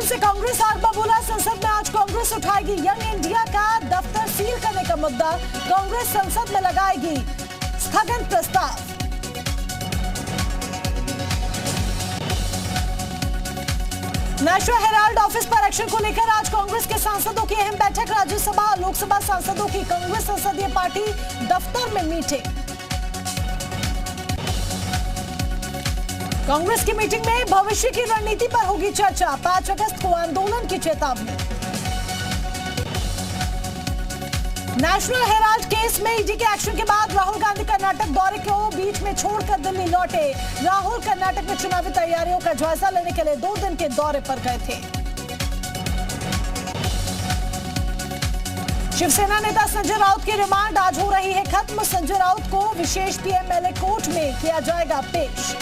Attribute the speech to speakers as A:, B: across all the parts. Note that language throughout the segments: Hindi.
A: से कांग्रेस आग बबूला। संसद में आज कांग्रेस उठाएगी यंग इंडिया का दफ्तर सील करने का मुद्दा। कांग्रेस संसद में लगाएगी स्थगन प्रस्ताव। नेशनल हेराल्ड ऑफिस पर एक्शन को लेकर आज कांग्रेस के सांसदों की अहम बैठक। राज्यसभा लोकसभा सांसदों की कांग्रेस संसदीय पार्टी दफ्तर में मीटिंग। कांग्रेस की मीटिंग में भविष्य की रणनीति पर होगी चर्चा। 5 अगस्त को आंदोलन की चेतावनी। नेशनल हेराल्ड केस में ईडी के एक्शन के बाद राहुल गांधी कर्नाटक दौरे को बीच में छोड़कर दिल्ली लौटे। राहुल कर्नाटक में चुनावी तैयारियों का जायजा लेने के लिए 2 दिन के दौरे पर गए थे। शिवसेना नेता संजय राउत की रिमांड आज हो रही है खत्म। संजय राउत को विशेष पीएमएलए कोर्ट में किया जाएगा पेश।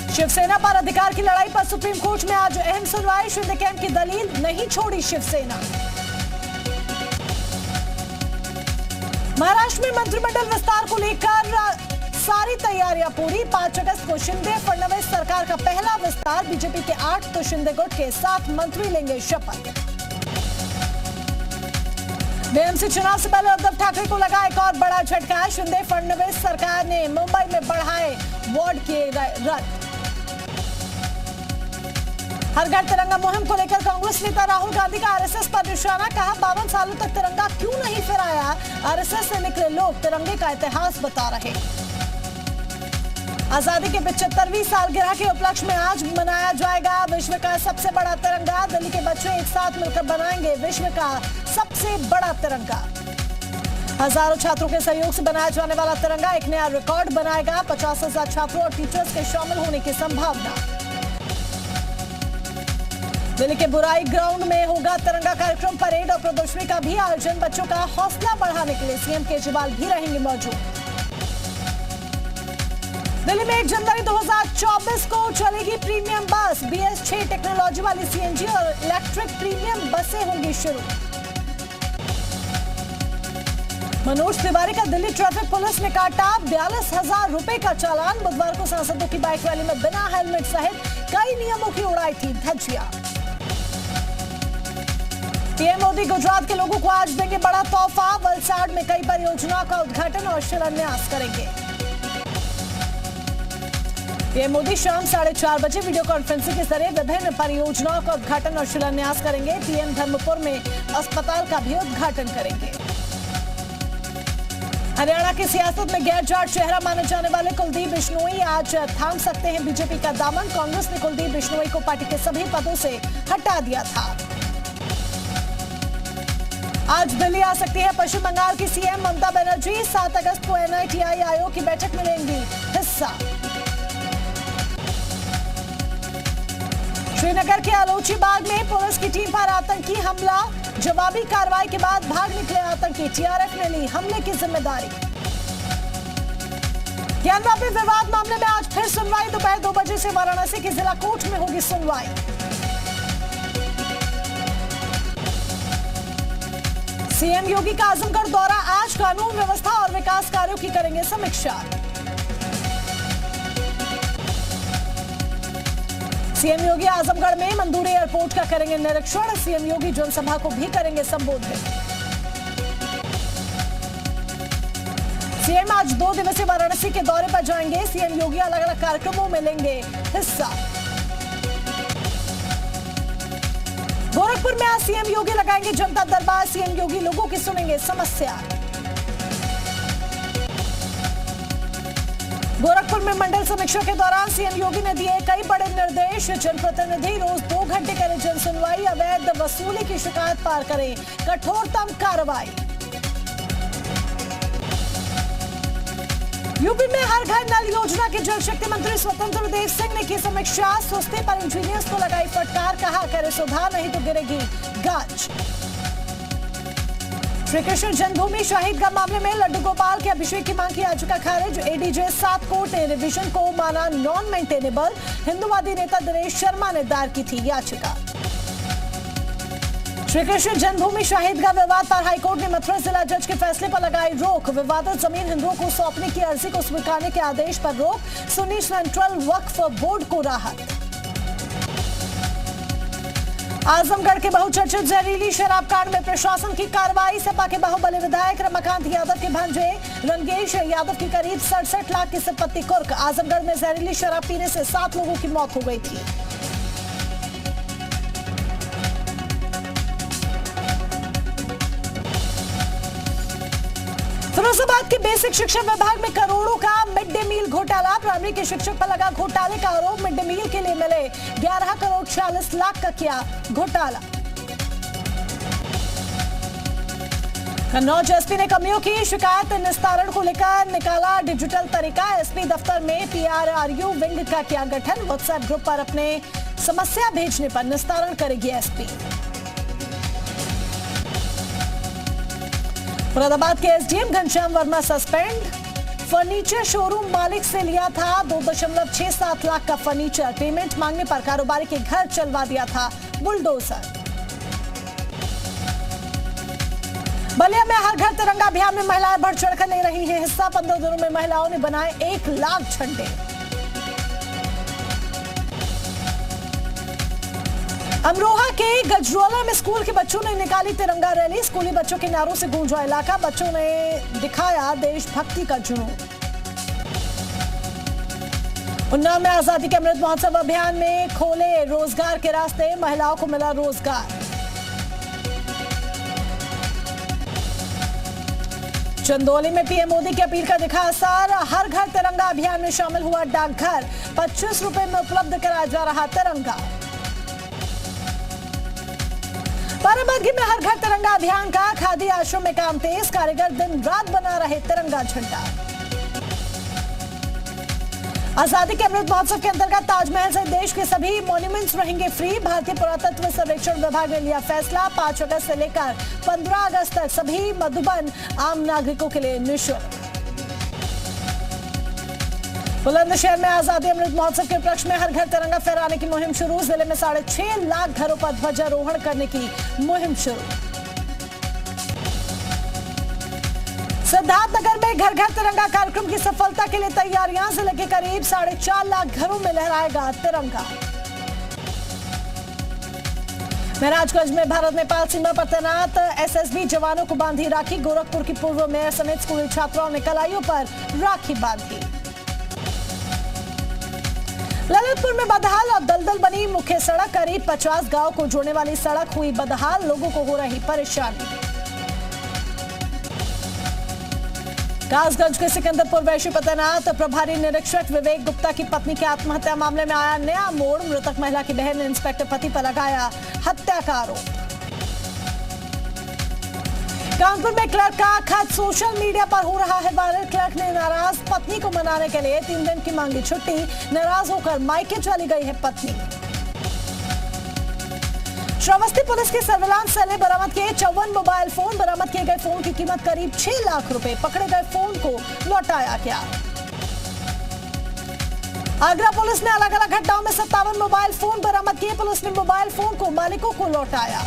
A: शिवसेना पर अधिकार की लड़ाई पर सुप्रीम कोर्ट में आज अहम सुनवाई। शिंदे कैंप की दलील नहीं छोड़ी शिवसेना। महाराष्ट्र में मंत्रिमंडल विस्तार को लेकर सारी तैयारियां पूरी। 5 अगस्त को शिंदे फडणवीस सरकार का पहला विस्तार। बीजेपी के 8 तो शिंदे गुट के 7 मंत्री लेंगे शपथ। बीएमसी चुनाव से पहले उद्धव ठाकरे को लगा एक और बड़ा झटका। शिंदे फडणवीस सरकार ने मुंबई में बढ़ाए वार्ड किए गए रद्द। हर घर तिरंगा मुहिम को लेकर कांग्रेस नेता राहुल गांधी का आरएसएस पर निशाना। कहा 52 सालों तक तिरंगा क्यों नहीं फहराया। आरएसएस से निकले लोग तिरंगे का इतिहास बता रहे। आजादी के 75वीं सालगिरह के उपलक्ष्य में आज मनाया जाएगा विश्व का सबसे बड़ा तिरंगा। दिल्ली के बच्चे एक साथ मिलकर बनाएंगे विश्व का सबसे बड़ा तिरंगा। हजारों छात्रों के सहयोग से बनाया जाने वाला तिरंगा एक नया रिकॉर्ड बनाएगा। 50,000 छात्रों और टीचर्स के शामिल होने की संभावना। दिल्ली के बुराई ग्राउंड में होगा तिरंगा कार्यक्रम। परेड और प्रदर्शनी का भी आयोजन। बच्चों का हौसला बढ़ाने के लिए सीएम केजरीवाल भी रहेंगे मौजूद। दिल्ली में 1 जनवरी 2024 को चलेगी प्रीमियम बस। BS6 टेक्नोलॉजी वाली सीएनजी और इलेक्ट्रिक प्रीमियम बसें होंगी शुरू। मनोज तिवारी का दिल्ली ट्रैफिक पुलिस ने काटा 42,000 रुपए का चालान। बुधवार को सांसदों की बाइक रैली में बिना हेलमेट सहित कई नियमों की उड़ाई थी धज्जियां। पीएम मोदी गुजरात के लोगों को आज देंगे बड़ा तोहफा। वलसाड में कई परियोजनाओं का उद्घाटन और शिलान्यास करेंगे। पीएम मोदी शाम 4:30 बजे वीडियो कॉन्फ्रेंसिंग के जरिए विभिन्न परियोजनाओं का उद्घाटन और शिलान्यास करेंगे। पीएम धर्मपुर में अस्पताल का भी उद्घाटन करेंगे। हरियाणा की सियासत में गैर जाट चेहरा माने जाने वाले कुलदीप बिश्नोई आज थाम सकते हैं बीजेपी का दामन। कांग्रेस ने कुलदीप बिश्नोई को पार्टी के सभी पदों से हटा दिया था। आज दिल्ली आ सकती है पश्चिम बंगाल की सीएम ममता बनर्जी। 7 अगस्त को NITI आयोग की बैठक में लेंगी हिस्सा। श्रीनगर के आलोची बाग में पुलिस की टीम पर आतंकी हमला। जवाबी कार्रवाई के बाद भाग निकले आतंकी। TRF ने ली हमले की जिम्मेदारी। ज्ञानवापी विवाद मामले में आज फिर सुनवाई। दोपहर 2 बजे से वाराणसी की जिला कोर्ट में होगी सुनवाई। सीएम योगी का आजमगढ़ दौरा। आज कानून व्यवस्था और विकास कार्यों की करेंगे समीक्षा। सीएम योगी आजमगढ़ में मंदूरी एयरपोर्ट का करेंगे निरीक्षण। सीएम योगी जनसभा को भी करेंगे संबोधित। सीएम आज 2 दिवसीय वाराणसी के दौरे पर जाएंगे। सीएम योगी अलग अलग कार्यक्रमों में लेंगे हिस्सा। गोरखपुर में आज सीएम योगी लगाएंगे जनता दरबार। सीएम योगी लोगों की सुनेंगे समस्या। गोरखपुर में मंडल समीक्षा के दौरान सीएम योगी ने दिए कई बड़े निर्देश। जनप्रतिनिधि रोज 2 घंटे करें जन सुनवाई। अवैध वसूली की शिकायत पार करें कठोरतम कार्रवाई। यूपी में हर घर नल योजना के जल शक्ति मंत्री स्वतंत्र देव सिंह ने की समीक्षा। सुस्ती पर इंजीनियर्स को लगाई फटकार। कहा करे सुधार नहीं तो गिरेगी गाज। श्री कृष्ण जन्मभूमि शहीदगाह मामले में लड्डू गोपाल के अभिषेक की मांग की याचिका खारिज। ADJ 7 कोर्ट ने रिवीजन को माना नॉन मेंटेनेबल। हिंदूवादी नेता दिनेश शर्मा ने दायर की थी याचिका। श्री कृष्ण जन्मभूमि शहीदगाह विवाद पर हाईकोर्ट ने मथुरा जिला जज के फैसले पर लगाई रोक। विवादित जमीन हिंदुओं को सौंपने की अर्जी को स्वीकारने के आदेश पर रोक। सुन्नी सेंट्रल वक्फ बोर्ड को राहत। आजमगढ़ के बहुचर्चित जहरीली शराब कांड में प्रशासन की कार्रवाई। सपा के बाहुबली विधायक रमाकांत यादव के भांजे रंगेश यादव की करीब 67 लाख की संपत्ति कुर्क। आजमगढ़ में जहरीली शराब पीने से 7 लोगों की मौत हो गई थी। फिरोजाबाद के बेसिक शिक्षा विभाग में करोड़ों का मिड डे मील घोटाला। प्राइमरी के शिक्षक पर लगा घोटाले का आरोप। मिड डे मील के लिए मिले 11 करोड़ 46 लाख का किया घोटाला। कन्नौज एसपी ने कमियों की शिकायत निस्तारण को लेकर निकाला डिजिटल तरीका। एसपी दफ्तर में PRRU विंग का किया गठन। व्हाट्सएप ग्रुप पर अपने समस्या भेजने पर निस्तारण करेगी एसपी। मुरादाबाद के SDM Ghanshyam Verma suspend. Furniture showroom मालिक से लिया था 2.67 लाख का फर्नीचर। पेमेंट मांगने पर कारोबारी के घर चलवा दिया था बुलडोजर। बलिया में हर घर तिरंगा अभियान में महिलाएं बढ़ चढ़कर ले रही हैं हिस्सा। 15 दिनों में महिलाओं ने बनाए 1 लाख झंडे। अमरोहा के गजरोला में स्कूल के बच्चों ने निकाली तिरंगा रैली। स्कूली बच्चों के नारों से गूंजा इलाका। बच्चों ने दिखाया देशभक्ति का जुनून। उन्नाव में आजादी के अमृत महोत्सव अभियान में खोले रोजगार के रास्ते। महिलाओं को मिला रोजगार। चंदौली में पीएम मोदी की अपील का दिखा असर। हर घर तिरंगा अभियान में शामिल हुआ डाकघर। 25 रुपए में उपलब्ध कराया जा रहा तिरंगा। बाराबंकी में हर घर तिरंगा अभियान का खादी आश्रम में काम तेज। कारीगर दिन रात बना रहे तिरंगा झंडा। आजादी के अमृत महोत्सव के अंतर्गत ताजमहल से देश के सभी मॉन्यूमेंट्स रहेंगे फ्री। भारतीय पुरातत्व सर्वेक्षण विभाग ने लिया फैसला। 5 अगस्त से लेकर 15 अगस्त तक सभी मधुबन आम नागरिकों के लिए निःशुल्क। बुलंदशहर में आजादी अमृत महोत्सव के उपलक्ष्य में हर घर तिरंगा फहराने की मुहिम शुरू। जिले में 6.5 लाख घरों पर ध्वजारोहण करने की मुहिम शुरू। सिद्धार्थनगर में घर घर तिरंगा कार्यक्रम की सफलता के लिए तैयारियां। जिले के करीब 4.5 लाख घरों में लहराएगा तिरंगा। महराजगंज में भारत नेपाल सीमा पर तैनात एसएसबी जवानों को बांधी राखी। गोरखपुर की पूर्व मेयर समेत स्कूली छात्राओं ने कलाइयों पर राखी बांधी। ललितपुर में बदहाल और दलदल बनी मुख्य सड़क। करीब 50 गांव को जोड़ने वाली सड़क हुई बदहाल। लोगों को हो रही परेशानी। कासगंज के सिकंदरपुर वैशी पर तैनात प्रभारी निरीक्षक विवेक गुप्ता की पत्नी की आत्महत्या मामले में आया नया मोड़। मृतक महिला की बहन ने इंस्पेक्टर पति पर लगाया हत्या का आरोप। कानपुर में क्लर्क का खत सोशल मीडिया पर हो रहा है वायरल। क्लर्क ने नाराज पत्नी को मनाने के लिए 3 दिन की मांगी छुट्टी। नाराज होकर मायके चली गई है पत्नी। श्रावस्ती पुलिस की सर्विलांस सेल ने बरामद किए 54 मोबाइल फोन। बरामद किए गए फोन की कीमत करीब 6 लाख रुपए। पकड़े गए फोन को लौटाया गया। आगरा पुलिस ने अलग अलग घटनाओं में 57 मोबाइल फोन बरामद किए। पुलिस ने मोबाइल फोन को मालिकों को लौटाया।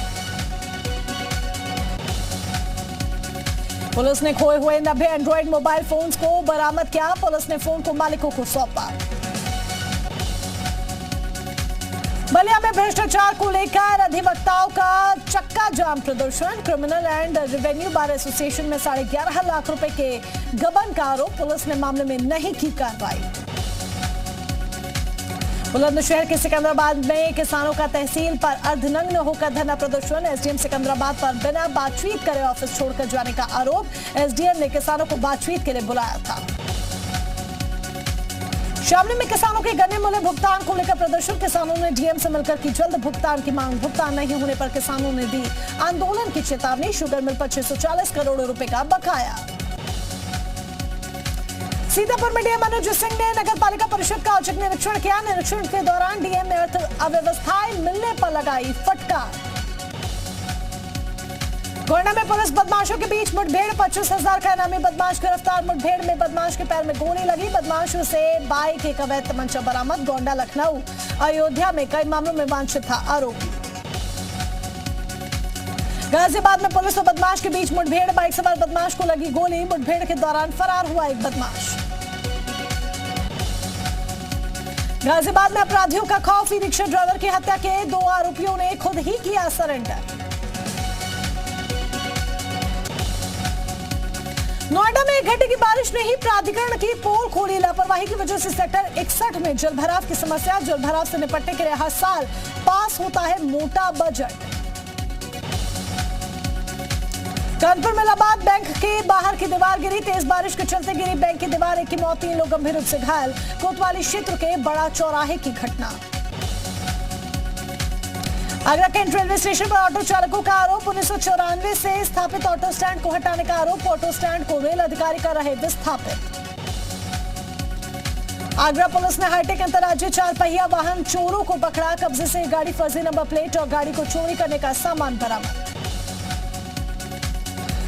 A: पुलिस ने खोए हुए 90 एंड्रॉइड मोबाइल फोन्स को बरामद किया। पुलिस ने फोन को मालिकों को सौंपा। बलिया में भ्रष्टाचार को लेकर अधिवक्ताओं का चक्का जाम प्रदर्शन। Criminal and revenue bar association में 11.5 लाख रुपए के गबन का आरोप। पुलिस ने मामले में नहीं की कार्रवाई। बुलंदशहर के सिकंदराबाद में किसानों का तहसील पर अर्धनग्न होकर धरना प्रदर्शन। एसडीएम सिकंदराबाद पर बिना बातचीत करे ऑफिस छोड़कर जाने का आरोप। एसडीएम ने किसानों को बातचीत के लिए बुलाया था। शामली में किसानों के गन्ने मूल्य भुगतान को लेकर प्रदर्शन। किसानों ने डीएम से मिलकर की जल्द भुगतान की मांग। भुगतान नहीं होने पर किसानों ने दी आंदोलन की चेतावनी। शुगर मिल पर 640 करोड़ रुपए का बकाया। सीतापुर में डीएम अनुज सिंह ने नगर पालिका परिषद का औचक निरीक्षण किया। निरीक्षण के दौरान डीएम ने अव्यवस्थाएं मिलने पर लगाई फटकार। गोंडा में पुलिस बदमाशों के बीच मुठभेड़। 25,000 का इनामी बदमाश गिरफ्तार। मुठभेड़ में बदमाश के पैर में गोली लगी। बदमाशों से बाइक एक अवैध तमंचा बरामद। गोंडा लखनऊ अयोध्या में कई मामलों में वांछित था आरोपी। गाजियाबाद में पुलिस और बदमाश के बीच मुठभेड़। बाइक सवार बदमाश को लगी गोली। मुठभेड़ के दौरान फरार हुआ एक बदमाश। गाजियाबाद में अपराधियों का खौफ, ई रिक्शा ड्राइवर की हत्या के 2 आरोपियों ने खुद ही किया सरेंडर। नोएडा में 1 घंटे की बारिश ने ही प्राधिकरण की पोल खोली, लापरवाही की वजह से सेक्टर 61 में जलभराव की समस्या। जलभराव से निपटने के लिए हर साल पास होता है मोटा बजट। कानपुर में इलाहाबाद बैंक के बाहर की दीवार गिरी, तेज बारिश के चलते गिरी बैंक की दीवार, 1 की मौत, 3 लोग गंभीर रूप से घायल। कोतवाली क्षेत्र के बड़ा चौराहे की घटना। आगरा कैंट रेलवे स्टेशन पर ऑटो चालकों का आरोप, 1994 से स्थापित ऑटो स्टैंड को हटाने का आरोप। ऑटो स्टैंड को रेल अधिकारी कर रहे विस्थापित। आगरा पुलिस ने हाईटेक अंतर्राज्यीय 4 पहिया वाहन चोरों को पकड़ा, कब्जे से गाड़ी, फर्जी नंबर प्लेट और गाड़ी को चोरी करने का सामान बरामद।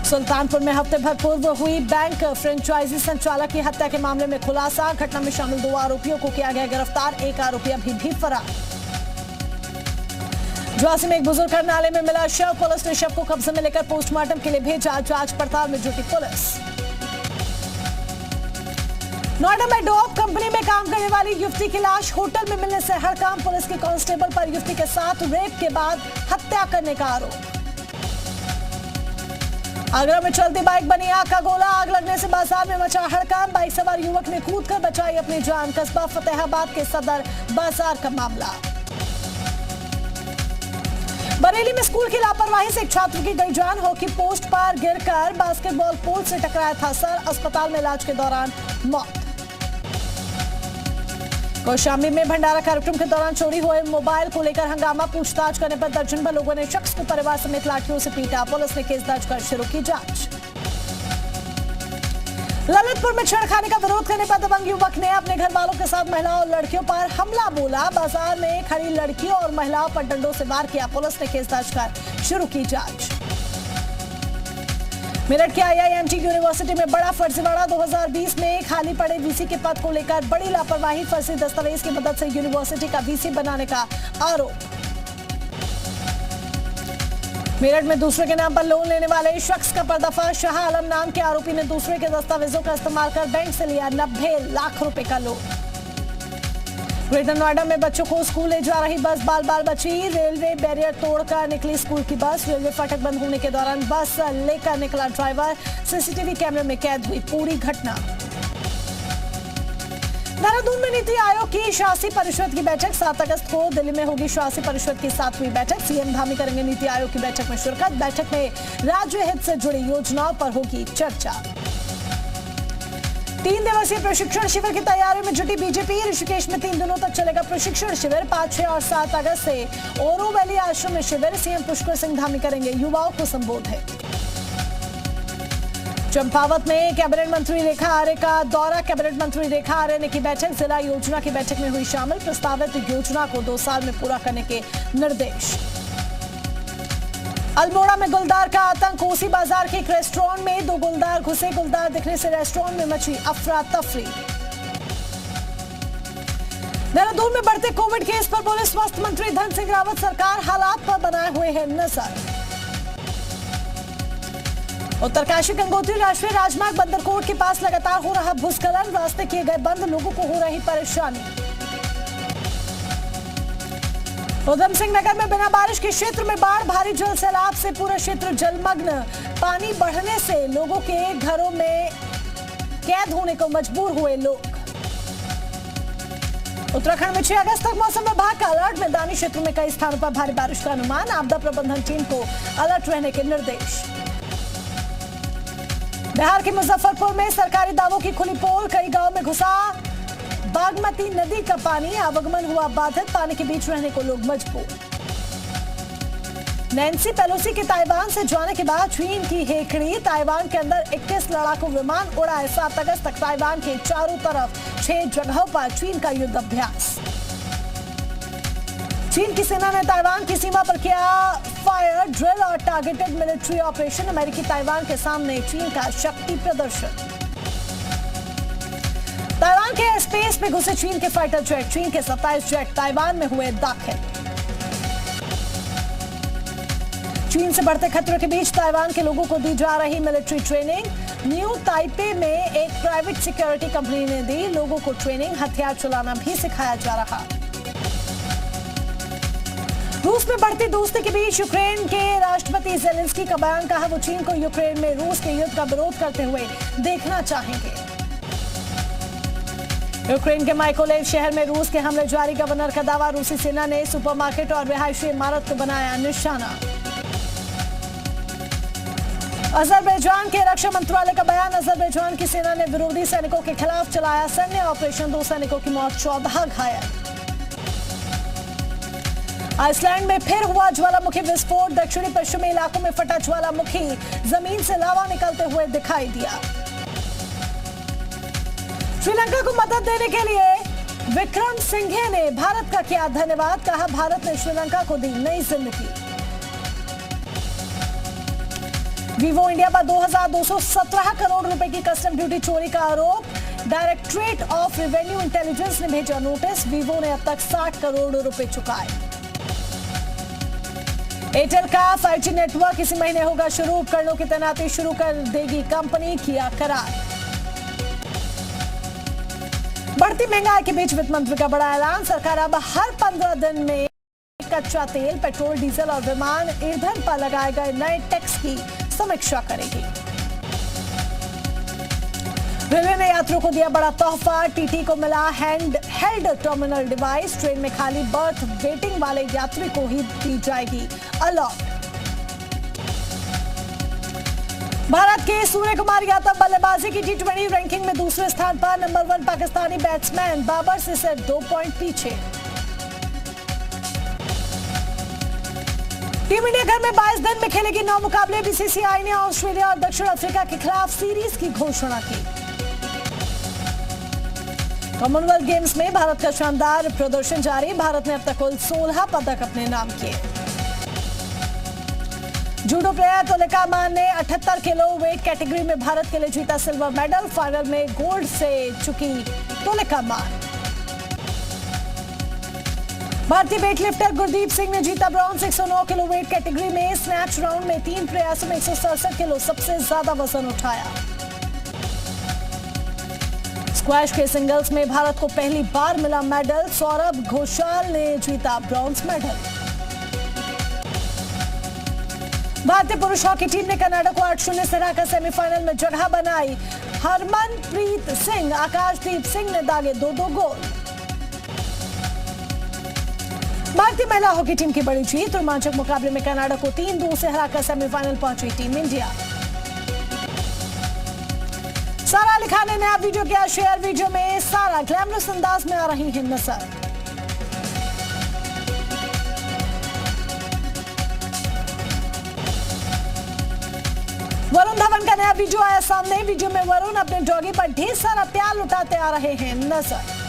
A: सुल्तानपुर में हफ्ते भर पूर्व हुई बैंक फ्रेंचाइजी संचालक की हत्या के मामले में खुलासा, घटना में शामिल 2 आरोपियों को किया गया गिरफ्तार, 1 आरोपी अभी भी फरार। ज्वासी में एक बुजुर्ग नाले में मिला शव, पुलिस ने शव को कब्जे में लेकर पोस्टमार्टम के लिए भेजा, जांच पड़ताल में जुटी पुलिस। नोएडा में डॉप कंपनी में काम करने वाली युवती की लाश होटल में मिलने से हड़कंप, पुलिस के कांस्टेबल पर युवती के साथ रेप के बाद हत्या करने का आरोप। आगरा में चलती बाइक बनी आग का गोला, आग लगने से बाजार में मचा हड़कंप, बाइक सवार युवक ने कूदकर बचाई अपनी जान। कस्बा फतेहाबाद के सदर बाजार का मामला। बरेली में स्कूल की लापरवाही से एक छात्र की गई जान, हॉकी पोस्ट पर गिरकर बास्केटबॉल पोल से टकराया था सर, अस्पताल में इलाज के दौरान मौत। कौशाम्बी में भंडारा कार्यक्रम के दौरान चोरी हुए मोबाइल को लेकर हंगामा, पूछताछ करने पर दर्जन भर लोगों ने शख्स को परिवार समेत लाठियों से पीटा, पुलिस ने केस दर्ज कर शुरू की जांच। ललितपुर में छेड़खानी का विरोध करने पर दबंग युवक ने अपने घर वालों के साथ महिलाओं और लड़कियों पर हमला बोला, बाजार में खड़ी लड़कियों और महिलाओं पर डंडों से वार किया, पुलिस ने केस दर्ज कर शुरू की जांच। मेरठ के IIMT यूनिवर्सिटी में बड़ा फर्जीवाड़ा, 2020 में खाली पड़े वीसी के पद को लेकर बड़ी लापरवाही, फर्जी दस्तावेज की मदद से यूनिवर्सिटी का वीसी बनाने का आरोप। मेरठ में दूसरे के नाम पर लोन लेने वाले शख्स का पर्दाफाश, शाह आलम नाम के आरोपी ने दूसरे के दस्तावेजों का इस्तेमाल कर बैंक से लिया 90 लाख रुपए का लोन। ग्रेटर नोएडा में बच्चों को स्कूल ले जा रही बस बाल बाल बची, रेलवे बैरियर तोड़कर निकली स्कूल की बस, रेलवे फाटक बंद होने के दौरान बस लेकर निकला ड्राइवर, सीसीटीवी कैमरे में कैद हुई पूरी घटना। देहरादून में नीति आयोग की शासी परिषद की बैठक, 7 अगस्त को दिल्ली में होगी शासी परिषद की 7वीं बैठक, सीएम धामी करेंगे नीति आयोग की बैठक में शिरकत, बैठक में राज्य हित से जुड़ी योजनाओं पर होगी चर्चा। 3 दिवसीय प्रशिक्षण शिविर की तैयारी में जुटी बीजेपी, ऋषिकेश में 3 दिनों तक चलेगा प्रशिक्षण शिविर, 5, 6 और 7 अगस्त से ओरो वैली आश्रम में शिविर, सीएम पुष्कर सिंह धामी करेंगे युवाओं को संबोधित। चंपावत में कैबिनेट मंत्री रेखा आर्य का दौरा, कैबिनेट मंत्री रेखा आर्य ने की बैठक, जिला योजना की बैठक में हुई शामिल, प्रस्तावित योजना को 2 साल में पूरा करने के निर्देश। अल्मोड़ा में गुलदार का आतंक, कोसी बाजार के एक रेस्टोरेंट में 2 गुलदार घुसे, गुलदार दिखने से रेस्टोरेंट में मची अफरा तफरी। देहरादून में बढ़ते कोविड केस पर बोले स्वास्थ्य मंत्री धन सिंह रावत, सरकार हालात पर बनाए हुए है नजर। उत्तरकाशी गंगोत्री राष्ट्रीय राजमार्ग बंदरकोट के पास लगातार हो रहा भूस्खलन, रास्ते किए गए बंद, लोगों को हो रही परेशानी। उधम सिंह नगर में बिना बारिश के क्षेत्र में बाढ़, भारी जल सैलाब से पूरा क्षेत्र जलमग्न, पानी बढ़ने से लोगों के घरों में कैद होने को मजबूर हुए लोग। उत्तराखंड में 6 अगस्त तक मौसम विभाग का अलर्ट, मैदानी क्षेत्रों में कई स्थानों पर भारी बारिश का अनुमान, आपदा प्रबंधन टीम को अलर्ट रहने के निर्देश। बिहार के मुजफ्फरपुर में सरकारी दावों की खुली पोल, कई गांव में घुसा बागमती नदी का पानी, आवागमन हुआ बाधित, पानी के बीच रहने को लोग मजबूर। नैन्सी पेलोसी के ताइवान से जाने के बाद चीन की हेकड़ी, ताइवान के अंदर 21 लड़ाकू विमान उड़ाए, 7 अगस्त तक ताइवान के चारों तरफ 6 जगहों पर चीन का युद्ध अभ्यास। चीन की सेना ने ताइवान की सीमा पर किया फायर ड्रिल और टारगेटेड मिलिट्री ऑपरेशन, अमेरिकी ताइवान के सामने चीन का शक्ति प्रदर्शन। ताइवान के स्पेस में घुसे चीन के फाइटर जेट, चीन के 27 जेट ताइवान में हुए दाखिल। चीन से बढ़ते खतरों के बीच ताइवान के लोगों को दी जा रही मिलिट्री ट्रेनिंग, न्यू ताइपे में एक प्राइवेट सिक्योरिटी कंपनी ने दी लोगों को ट्रेनिंग, हथियार चलाना भी सिखाया जा रहा। रूस में बढ़ती दोस्ती के बीच यूक्रेन के राष्ट्रपति ज़ेलेंस्की का बयान, कहा वो चीन को यूक्रेन में रूस के युद्ध का विरोध करते हुए देखना चाहेंगे। यूक्रेन के माइकोलेव शहर में रूस के हमले जारी, गवर्नर का दावा, रूसी सेना ने सुपरमार्केट और रिहायशी इमारत को बनाया निशाना। अजरबैजान के रक्षा मंत्रालय का बयान, अजरबैजान की सेना ने विरोधी सैनिकों के खिलाफ चलाया सैन्य ऑपरेशन, 2 सैनिकों की मौत, 14 घायल। आइसलैंड में फिर हुआ ज्वालामुखी विस्फोट, दक्षिणी पश्चिमी इलाकों में फटा ज्वालामुखी, जमीन से लावा निकलते हुए दिखाई दिया। श्रीलंका को मदद देने के लिए विक्रम सिंघे ने भारत का किया धन्यवाद, कहा भारत ने श्रीलंका को दी नई जिंदगी। वीवो इंडिया पर 2217 करोड़ रुपए की कस्टम ड्यूटी चोरी का आरोप, डायरेक्टरेट ऑफ रेवेन्यू इंटेलिजेंस ने भेजा नोटिस, वीवो ने अब तक 60 करोड़ रुपए चुकाए। एयरटेल का 5G नेटवर्क इसी महीने होगा शुरू, उपकरणों की तैनाती शुरू कर देगी कंपनी, किया करार। बढ़ती महंगाई के बीच वित्त मंत्री का बड़ा ऐलान, सरकार अब हर 15 दिन में कच्चा तेल, पेट्रोल, डीजल और विमान ईंधन पर लगाए गए नए टैक्स की समीक्षा करेगी। रेलवे ने यात्रियों को दिया बड़ा तोहफा, टीटी को मिला hand held terminal device, train में खाली बर्थ वेटिंग वाले यात्री को ही दी जाएगी अलॉट। भारत के सूर्य कुमार यादव बल्लेबाजी की T20 रैंकिंग में दूसरे स्थान पर, नंबर 1 पाकिस्तानी बैट्समैन बाबर से सिर्फ 2 पॉइंट पीछे। टीम इंडिया घर में 22 दिन में खेलेगी 9 मुकाबले, बीसीसीआई ने ऑस्ट्रेलिया और दक्षिण अफ्रीका के खिलाफ सीरीज की घोषणा की। कॉमनवेल्थ गेम्स में भारत का शानदार प्रदर्शन जारी, भारत ने अब तक कुल 16 पदक अपने नाम किए। जूडो प्लेयर तुलिका मान ने 78 किलो वेट कैटेगरी में भारत के लिए जीता सिल्वर मेडल, फाइनल में गोल्ड से चुकी तुलिका मान। भारतीय वेटलिफ्टर गुरदीप सिंह ने जीता ब्रॉन्ज, 109 किलो वेट कैटेगरी में, स्नैच राउंड में 3 प्रयासों में 167 किलो सबसे ज्यादा वजन उठाया। स्क्वैश के सिंगल्स में भारत को पहली बार मिला मेडल, सौरभ घोषाल ने जीता ब्रॉन्ज मेडल। भारतीय पुरुष हॉकी टीम ने कनाडा को 8-0 से हराकर सेमीफाइनल में जगह बनाई, हरमनप्रीत सिंह, आकाशदीप सिंह ने दागे 2-2 गोल। भारतीय महिला हॉकी टीम की बड़ी जीत, रोमांचक मुकाबले में कनाडा को 3-2 से हराकर सेमीफाइनल पहुंची टीम इंडिया। सारा अली खान ने नया वीडियो किया शेयर, वीडियो में सारा ग्लैमरस अंदाज में आ रही है नजर। वरुण धवन का नया वीडियो आया सामने, वीडियो में वरुण अपने डॉगी पर ढेर सारा प्यार लुटाते आ रहे हैं नजर।